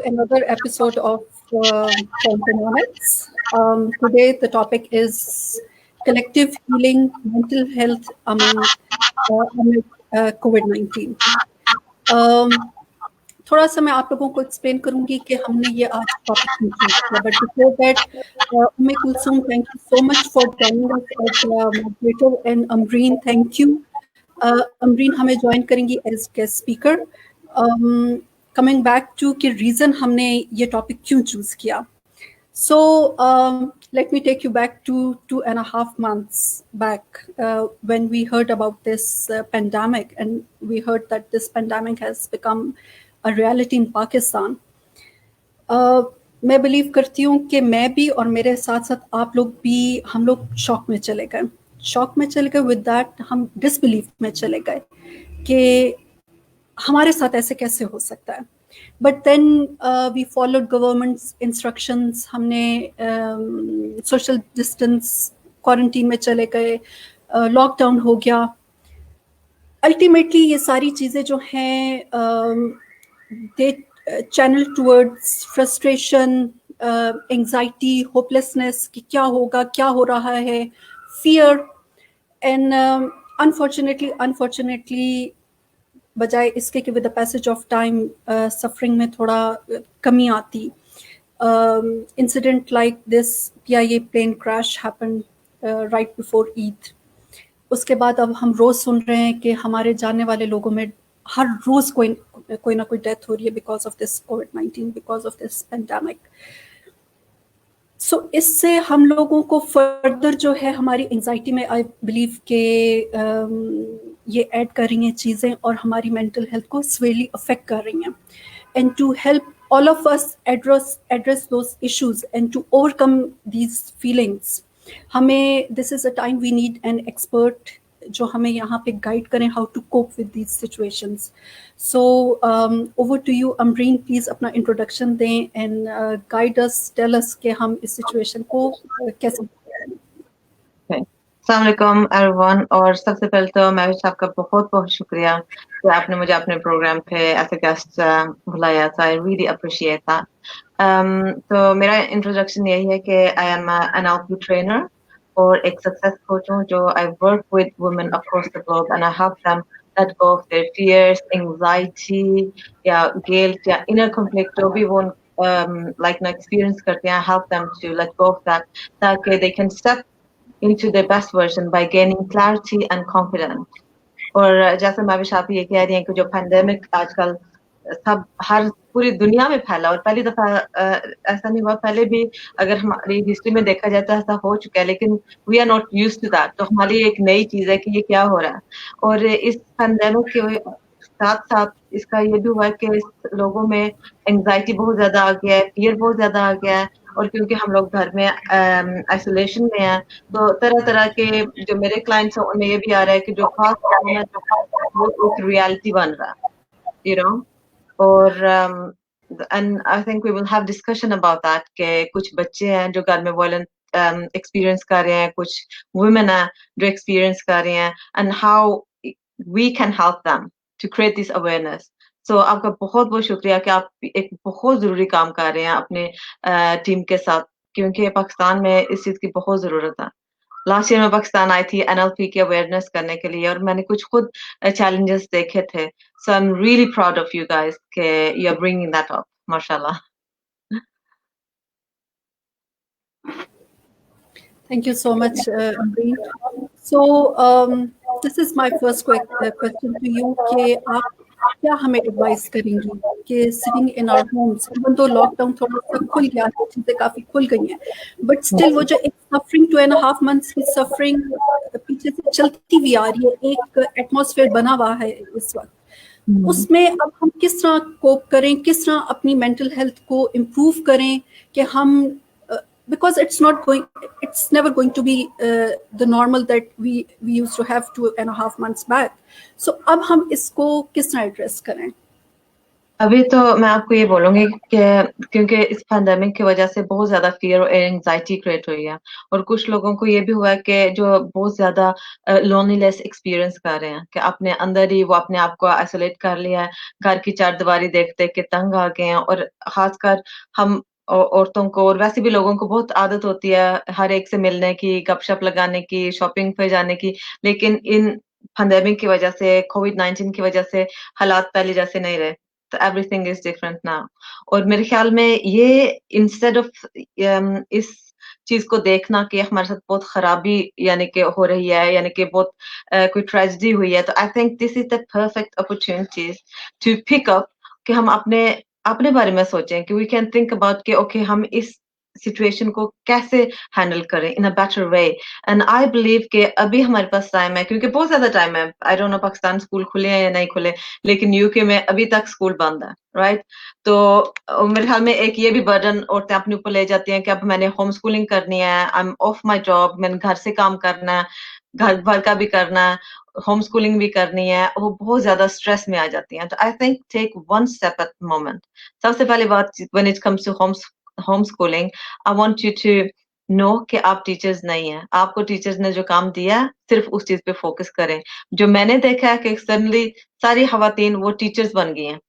another episode of Economics. Today, the topic is collective healing, mental health amid COVID-19. थोड़ा सा मैं आप लोगों को एक्सप्लेन करूंगी कि हमने ये आज टॉपिक क्यों चूज किया, but before that Kulsoom, thank you so much for joining us as moderator, and Amreen, thank you. Amreen हमें ज्वाइन करेंगी as guest speaker. Coming back to कि रीज़न हमने ये टॉपिक क्यों चूज़ किया. So let me take you back to 2.5 months back when we heard about this pandemic, and we heard that this pandemic has become a reality in Pakistan. मैं believe करती हूँ कि मैं भी और मेरे साथ साथ आप लोग भी, हम लोग शॉक में चले गए. विद दैट हम डिसबिलीफ में चले गए कि हमारे साथ ऐसे कैसे हो सकता है. But then we followed governments instructions. हमने सोशल डिस्टेंस, क्वारंटीन में चले गए, लॉकडाउन हो गया. अल्टीमेटली ये सारी चीज़ें जो हैं they channel towards frustration, anxiety, hopelessness कि क्या होगा, क्या हो रहा है, फियर. एंड अनफॉर्चुनेटली बजाय इसके कि with the passage of time suffering में थोड़ा कमी आती. इंसिडेंट लाइक दिस, या ये plane crash happen right before Eid. उसके बाद अब हम रोज़ सुन रहे हैं कि हमारे जानने वाले लोगों में हर रोज़ कोई ना कोई डेथ हो रही है बिकॉज ऑफ दिस कोविड-19, because of this pandemic. So इससे हम लोगों को फर्दर जो है हमारी एंजाइटी में, आई बिलीव के ये ऐड कर रही हैं चीज़ें और हमारी मेंटल हेल्थ को सीवियरली अफेक्ट कर रही हैं. And to help all of us address those issues and to overcome these feelings, हमें this is a time we need an expert जो हमें यहाँ पे गाइड करें how to cope with these situations. So over to you Amreen, please अपना introduction दें and guide us, tell us कि हम इस सिचुएशन को कैसे. अस्सलाम वालेकुम एवरीवन. और सबसे पहले तो महबूब साहब का बहुत बहुत शुक्रिया कि आपने मुझे अपने प्रोग्राम पे एज ए गेस्ट बुलाया था. I really appreciate that. तो मेरा इंट्रोडक्शन यही है कि आई एम एनएलपी ट्रेनर और एक सक्सेस कोच हूँ जो I work with women across the globe and I help them let go of their fears, anxiety या गिल्ट या इनर कॉन्फ्लिक्ट जो भी वो लाइक ना एक्सपीरियंस करते हैं. Help them to let go of that ताकि they can step into their best version by gaining clarity and confidence. और जैसे महबूब आप ये कह रही हैं कि जो पैंडेमिक आजकल सब हर पूरी दुनिया में फैला, और पहली दफा ऐसा नहीं हुआ. पहले भी अगर हमारी हिस्ट्री में देखा जाए तो ऐसा हो चुका है, लेकिन we are not used to that. तो हमारे लिए एक नई चीज है कि ये क्या हो रहा है. और इस पैंडेमिक के साथ साथ इसका ये भी हुआ है कि लोगों में एंजाइटी बहुत ज्यादा आ गया है, फियर बहुत ज्यादा आ गया है. और क्योंकि हम लोग घर में आइसोलेशन में हैं तो तरह तरह के जो मेरे क्लाइंट्स हैं उनमें ये भी आ रहा है कि जो खास वो एक रियलिटी बन रहा है, यू नो. और and I think we will have discussion about that कि कुछ बच्चे हैं जो घर में वायलेंट एक्सपीरियंस कर रहे हैं, कुछ वुमेन हैं जो एक्सपीरियंस कर रहे हैं, and how we can help them to create this awareness. So आपका बहुत बहुत शुक्रिया कि आप एक बहुत ज़रूरी काम कर रहे हैं अपने टीम के साथ, क्योंकि पाकिस्तान में इस चीज़ की बहुत ज़रूरत है. लास्ट ईयर में पाकिस्तान आई थी एनएलपी की अवेयरनेस करने के लिए, और मैंने कुछ खुद चैलेंजेस देखे थे. So I am really proud of you guys कि you are bringing that up. माशाल्लाह. Thank you so much, Amreen. So this is my first question to you कि आप क्या हमें एडवाइस करेंगी कि sitting in our homes, even though lockdown थोड़ा सा खुल गया है, चीज़ें काफ़ी खुल गई हैं, बट स्टिल वो जो एक सफरिंग 2.5 months की सफरिंग पीछे से चलती हुई आ रही है, एक एटमॉस्फेयर बना हुआ है इस वक्त, उसमें अब हम किस तरह कोप करें, किस तरह अपनी मेंटल हेल्थ को इम्प्रूव करें कि हम because it's never going to be the normal that we used to have 2.5 months back. So अब हम इसको किस तरह एड्रेस करें? अभी तो मैं आपको ये बोलूँगी कि क्योंकि इस पैंडेमिक की वजह से बहुत ज़्यादा फ़ियर और एंग्ज़ायटी क्रिएट हुई है और कुछ लोगों को ये भी हुआ है कि जो बहुत ज़्यादा लोनलीनेस एक्सपीरियंस कर रहे हैं कि अपने अंदर ही वो अपने आप को आइसोलेट कर लिया है, घर की चारदीवारी देख-देख के तंग आ गए हैं और ख़ासकर हम औरतों को और वैसे भी लोगों को बहुत आदत होती है हर एक से मिलने की, गपशप लगाने की, शॉपिंग पे जाने की, लेकिन इन पैंडेमिक की वजह से, कोविड-19 की वजह से हालात पहले जैसे नहीं रहे। तो एवरीथिंग इज डिफरेंट नाउ और मेरे ख्याल में ये इंस्टेड ऑफ इस चीज को देखना कि हमारे साथ बहुत खराबी यानी कि हो रही है यानी कि बहुत कोई ट्रेजेडी हुई है तो I think this is the perfect opportunity to pick up कि हम अपने अपने बारे में सोचें कि वी कैन थिंक अबाउट कि ओके हम इस सिचुएशन को कैसे हैंडल करें in a better way and I believe कि अभी हमारे पास टाइम है क्योंकि बहुत ज्यादा टाइम है I don't know Pakistan school खुले हैं या नहीं खुले लेकिन यूके में अभी तक स्कूल बंद है राइट तो मेरे ख्याल में एक ये भी बर्डन औरतें अपने ऊपर ले जाती हैं कि अब मैंने होम स्कूलिंग करनी है I am of my job मैंने घर से काम करना है घर भर का भी करना है होम स्कूलिंग भी करनी है वो बहुत ज्यादा स्ट्रेस में आ जाती हैं तो I think take one step at moment सबसे पहली बात when it comes to home schooling I want you to know कि आप टीचर्स नहीं हैं आपको टीचर्स ने जो काम दिया है सिर्फ उस चीज पे फोकस करें जो मैंने देखा है कि सडनली सारी खवातीन वो टीचर्स बन गई हैं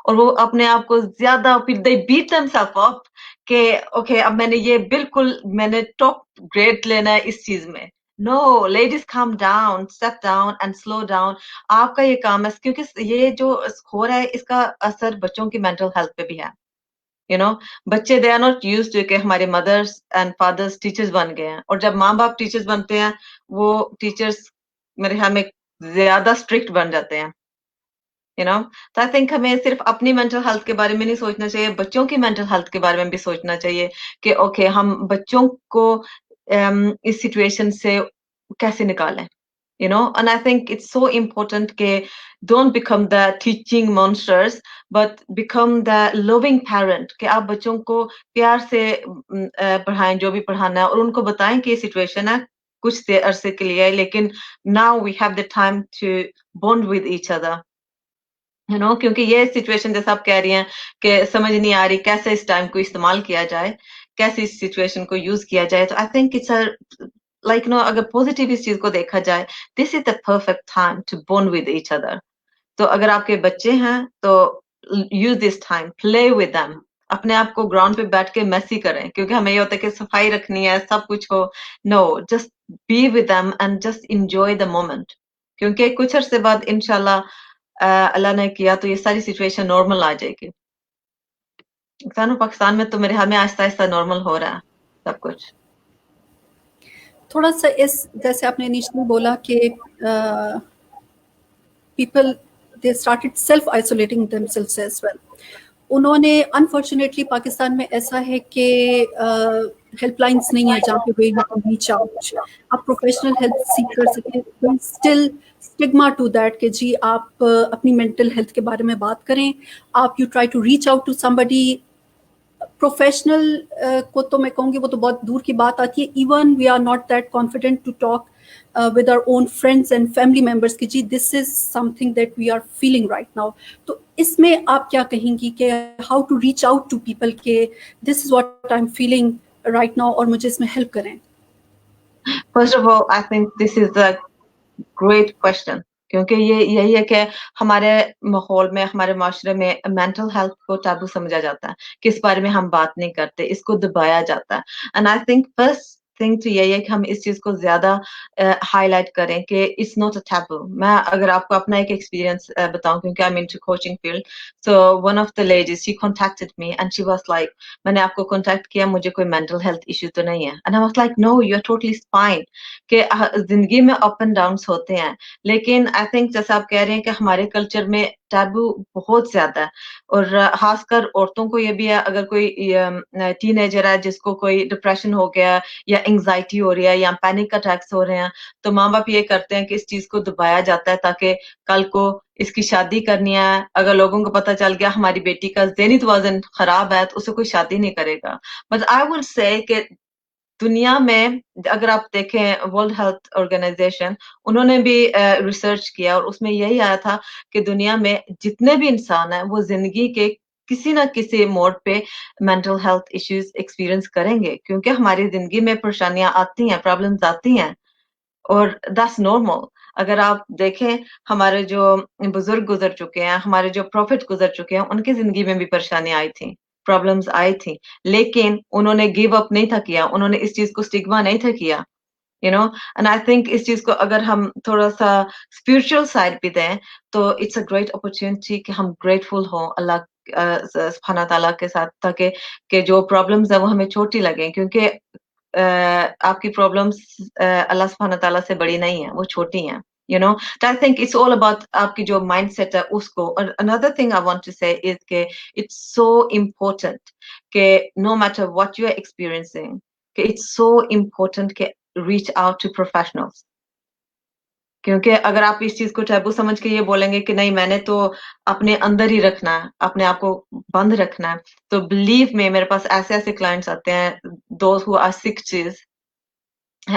और वो अपने आप को ज्यादा फिर दे बीट देमसेल्फ अप कि ओके अब मैंने टॉप ग्रेड लेना है इस चीज में no ladies calm down step down and slow down आपका ये काम है क्योंकि ये जो हो रहा है इसका असर बच्चों की मेंटल हेल्थ पे भी है बच्चे they are not use to कि हमारे मदर्स एंड फादर्स टीचर्स बन गए हैं और जब माँ बाप टीचर्स बनते हैं वो टीचर्स मेरे ख्याल में ज्यादा स्ट्रिक्ट बन जाते हैं तो आई थिंक हमें सिर्फ अपनी मेंटल हेल्थ के बारे में नहीं सोचना चाहिए बच्चों की मेंटल हेल्थ के बारे में भी सोचना चाहिए कि ओके हम बच्चों को इस सिचुएशन से कैसे निकालें and I think it's so important ke don't become the teaching monsters but become the loving parent कि आप बच्चों को प्यार से पढ़ाएं जो भी पढ़ाना है और उनको बताएं कि ये सिचुएशन है कुछ देर अरसे के लिए है लेकिन now we have the time to bond with each other क्योंकि ये सिचुएशन जैसा आप कह रही हैं कि समझ नहीं आ रही कैसे इस टाइम को इस्तेमाल किया जाए कैसे इस सिचुएशन को यूज किया जाए तो आई थिंक इट्स अ अगर पॉजिटिव इस चीज को देखा जाए this is the perfect time to bond with each other तो अगर आपके बच्चे हैं तो use this time play with them अपने आप को ग्राउंड पे बैठ के मैसी करें क्योंकि हमें ये होता है कि सफाई रखनी है सब कुछ हो know just be with them and just enjoy the moment क्योंकि कुछ अरसे बाद इंशाल्लाह अल्लाह ने किया तो ये सारी सिचुएशन नॉर्मल आ जाएगी पाकिस्तान में तो मेरे ख्याल में आहिस्ता आहिस्ता नॉर्मल हो रहा है सब कुछ थोड़ा सा इस जैसे आपने इनिशियली बोला कि people they started self isolating themselves as well उन्होंने अनफॉर्चुनेटली पाकिस्तान में ऐसा है कि हेल्पलाइंस नहीं है जहाँ पे वे यू कैन रीच आउट आप प्रोफेशनल हेल्प सीख कर सकें स्टिल स्टिग्मा टू दैट कि जी आप अपनी मेंटल हेल्थ के बारे में बात करें आप you try to reach out to somebody professional को तो मैं कहूँगी वो तो बहुत दूर की बात आती है even we are not that confident to talk with our own friends and family members कि जी this is something that we are feeling right now तो इसमें आप क्या कहेंगी कि how to reach out to people कि this is what I'm feeling right now और मुझे इसमें help करें First of all, I think this is a great question क्योंकि ये यही है कि हमारे माहौल में हमारे माशरे में मेंटल हेल्थ को टैबू समझा जाता है कि इस बारे में हम बात नहीं करते इसको दबाया जाता है and I think first thing तो यही है कि हम इस चीज को ज्यादा हाईलाइट करें कि इट्स नॉट अ टैबू मैं अगर आपको अपना एक एक्सपीरियंस बताऊं क्योंकि I am into coaching field so one of the ladies she contacted me and she was like मैंने आपको कॉन्टैक्ट किया मुझे कोई मेंटल हेल्थ इश्यू तो नहीं है and I was like no you are totally fine कि जिंदगी में अप एंड डाउन्स होते हैं लेकिन आई थिंक जैसा आप कह रहे हैं कि हमारे कल्चर में टैबू बहुत ज्यादा है और खासकर औरतों को ये भी है अगर कोई टीनेजर है जिसको कोई डिप्रेशन हो गया या एंजाइटी हो रही है या पैनिक अटैक्स हो रहे हैं तो माँ बाप ये करते हैं कि इस चीज को दबाया जाता है ताकि कल को इसकी शादी करनी है अगर लोगों को पता चल गया हमारी बेटी का ज़हनी तवाज़ुन खराब है तो उसे कोई शादी नहीं करेगा बट आई वुड से कि دنیا میں اگر آپ دیکھیں ورلڈ ہیلتھ آرگنائزیشن انہوں نے بھی ریسرچ کیا اور اس میں یہی آیا تھا کہ دنیا میں جتنے بھی انسان ہیں وہ زندگی کے کسی نہ کسی موڈ پہ مینٹل ہیلتھ ایشوز ایکسپیرئنس کریں گے کیونکہ ہماری زندگی میں پریشانیاں آتی ہیں پرابلمز آتی ہیں اور that's normal. اگر آپ دیکھیں ہمارے جو بزرگ گزر چکے ہیں ہمارے جو پروفٹ گزر چکے ہیں ان کی زندگی میں بھی پریشانیاں آئی تھیں پرابلمز آئی تھیں لیکن انہوں نے گیو اپ نہیں تھا کیا انہوں نے اس چیز کو اسٹگما نہیں تھا کیا اینڈ آئی تھنک اس چیز کو اگر ہم تھوڑا سا اسپرچل سائڈ بھی دیں تو اٹس اے گریٹ اپرچونٹی کہ ہم گریٹفل ہوں اللہ سبحانہ تعالیٰ کے ساتھ تاکہ کہ جو پرابلمز ہیں وہ ہمیں چھوٹی لگیں کیونکہ آپ کی پرابلمس اللہ سبحانہ تعالیٰ سے بڑی نہیں ہیں وہ چھوٹی ہیں I think it's all about آپ کی جو مائنڈ سیٹ ہے اس کو اور another thing I want to say is کہ it's so important کہ no matter what you are experiencing کہ it's so important کہ reach out to professionals کیونکہ اگر آپ اس چیز کو ٹیبو سمجھ کے یہ بولیں گے کہ نہیں میں نے تو اپنے اندر ہی رکھنا ہے اپنے آپ کو بند رکھنا ہے تو بلیو میں میرے پاس ایسے کلائنٹس آتے ہیں those who are 60s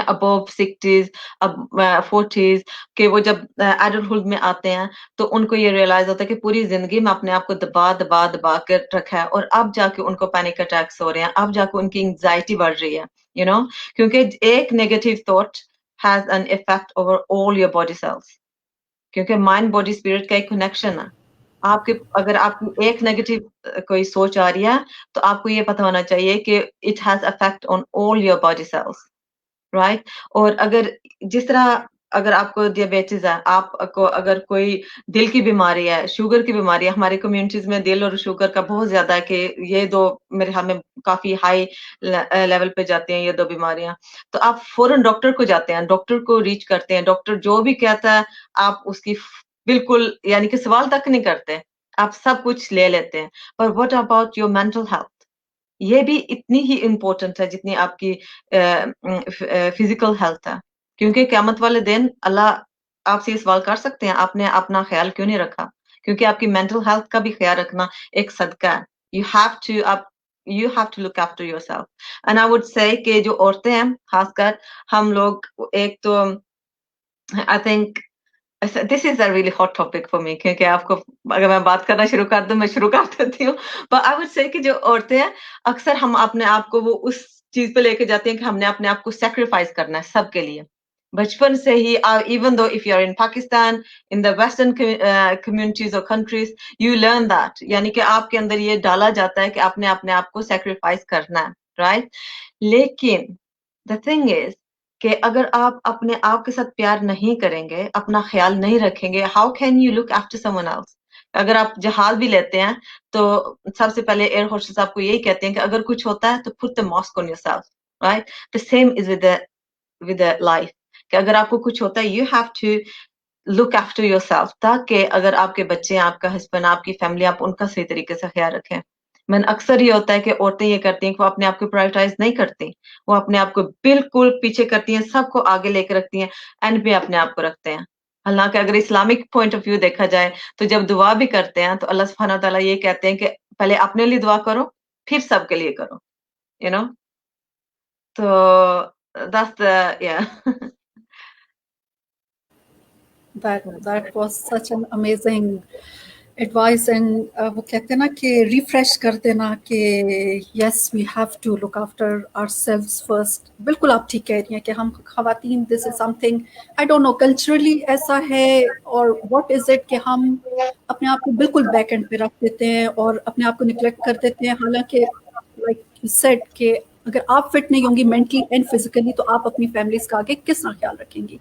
above 60s اب 40s کہ وہ جب ایڈلٹہڈ میں آتے ہیں تو ان کو یہ ریئلائز ہوتا ہے کہ پوری زندگی میں اپنے آپ کو دبا کے رکھا ہے اور اب جا کے ان کو پینک اٹیکس ہو رہے ہیں اب جا کے ان کی انگزائٹی بڑھ رہی ہے کیونکہ ایک negative thought has an effect over all your body cells کیونکہ مائنڈ باڈی اسپرٹ کا ایک کنیکشن ہے آپ کے اگر آپ کی ایک نیگیٹو کوئی سوچ آ رہی ہے تو آپ کو یہ پتہ ہونا چاہیے کہ it has effect on all your body cells right اور اگر جس طرح اگر آپ کو ڈیابیٹیز ہے آپ کو اگر کوئی دل کی بیماری ہے شوگر کی بیماری ہے ہماری کمیونٹیز میں دل اور شوگر کا بہت زیادہ ہے کہ یہ دو میرے خیال میں کافی ہائی لیول پہ جاتے ہیں یہ دو بیماریاں تو آپ فوراً ڈاکٹر کو جاتے ہیں ڈاکٹر کو ریچ کرتے ہیں ڈاکٹر جو بھی کہتا ہے آپ اس کی بالکل یعنی کہ سوال تک نہیں کرتے آپ سب کچھ لے لیتے ہیں پر what about your mental health یہ بھی اتنی ہی امپورٹنٹ ہے جتنی آپ کی فزیکل ہیلتھ ہے کیونکہ قیامت والے دن اللہ آپ سے یہ سوال کر سکتے ہیں آپ نے اپنا خیال کیوں نہیں رکھا کیونکہ آپ کی مینٹل ہیلتھ کا بھی خیال رکھنا ایک صدقہ ہے you have to look after yourself and I would say کہ جو عورتیں ہیں خاص کر ہم لوگ ایک تو I think this is a really hot topic for me کیونکہ آپ کو اگر میں بات کرنا شروع کر دوں میں شروع کر دیتی ہوں but I would say کہ جو عورتیں ہیں اکثر ہم اپنے آپ کو وہ اس چیز پہ لے کے جاتے ہیں کہ ہم نے اپنے آپ کو سیکریفائز کرنا ہے سب کے لیے بچپن سے ہی even though if you are in Pakistan in the western communities or countries you learn that یعنی کہ آپ کے اندر یہ ڈالا جاتا ہے کہ آپ نے اپنے آپ کو سیکریفائز کرنا ہے right لیکن the thing is کہ اگر آپ اپنے آپ کے ساتھ پیار نہیں کریں گے اپنا خیال نہیں رکھیں گے how can you look after someone else اگر آپ جہاز بھی لیتے ہیں تو سب سے پہلے ایئر ہوسٹس آپ کو یہی کہتے ہیں کہ اگر کچھ ہوتا ہے تو put the mask on yourself right the same is with the life کہ اگر آپ کو کچھ ہوتا ہے you have to look after yourself تاکہ اگر آپ کے بچے آپ کا ہسبینڈ آپ کی فیملی آپ ان کا صحیح طریقے سے خیال رکھیں میں اکثر یہ ہوتا ہے کہ عورتیں یہ کرتی ہیں کہ وہ اپنے آپ کو پرائورٹائز نہیں کرتی وہ اپنے آپ کو بالکل پیچھے کرتی ہیں سب کو آگے لے کے رکھتی ہیں اینڈ پہ اپنے آپ کو رکھتے ہیں حالانکہ اگر اسلامک پوائنٹ آف ویو دیکھا جائے تو جب دعا بھی کرتے ہیں تو اللہ سبحانہ تعالیٰ یہ کہتے ہیں کہ پہلے اپنے لیے دعا کرو پھر سب کے لیے کرو تو that's the yeah that was such an amazing advice and وہ کہتے ہیں نا کہ ریفریش کر دینا کہ yes we have to look after ourselves first بالکل آپ ٹھیک کہہ رہی ہیں کہ ہم خواتین this is something I don't know culturally ایسا ہے اور what is it کہ ہم اپنے آپ کو بالکل بیک اینڈ پہ رکھ دیتے ہیں اور اپنے آپ کو نیگلیکٹ کر دیتے ہیں حالانکہ like you said کہ اگر آپ فٹ نہیں ہوں گی مینٹلی اینڈ فزیکلی تو آپ اپنی فیملیز کا آگے کس طرح خیال رکھیں گی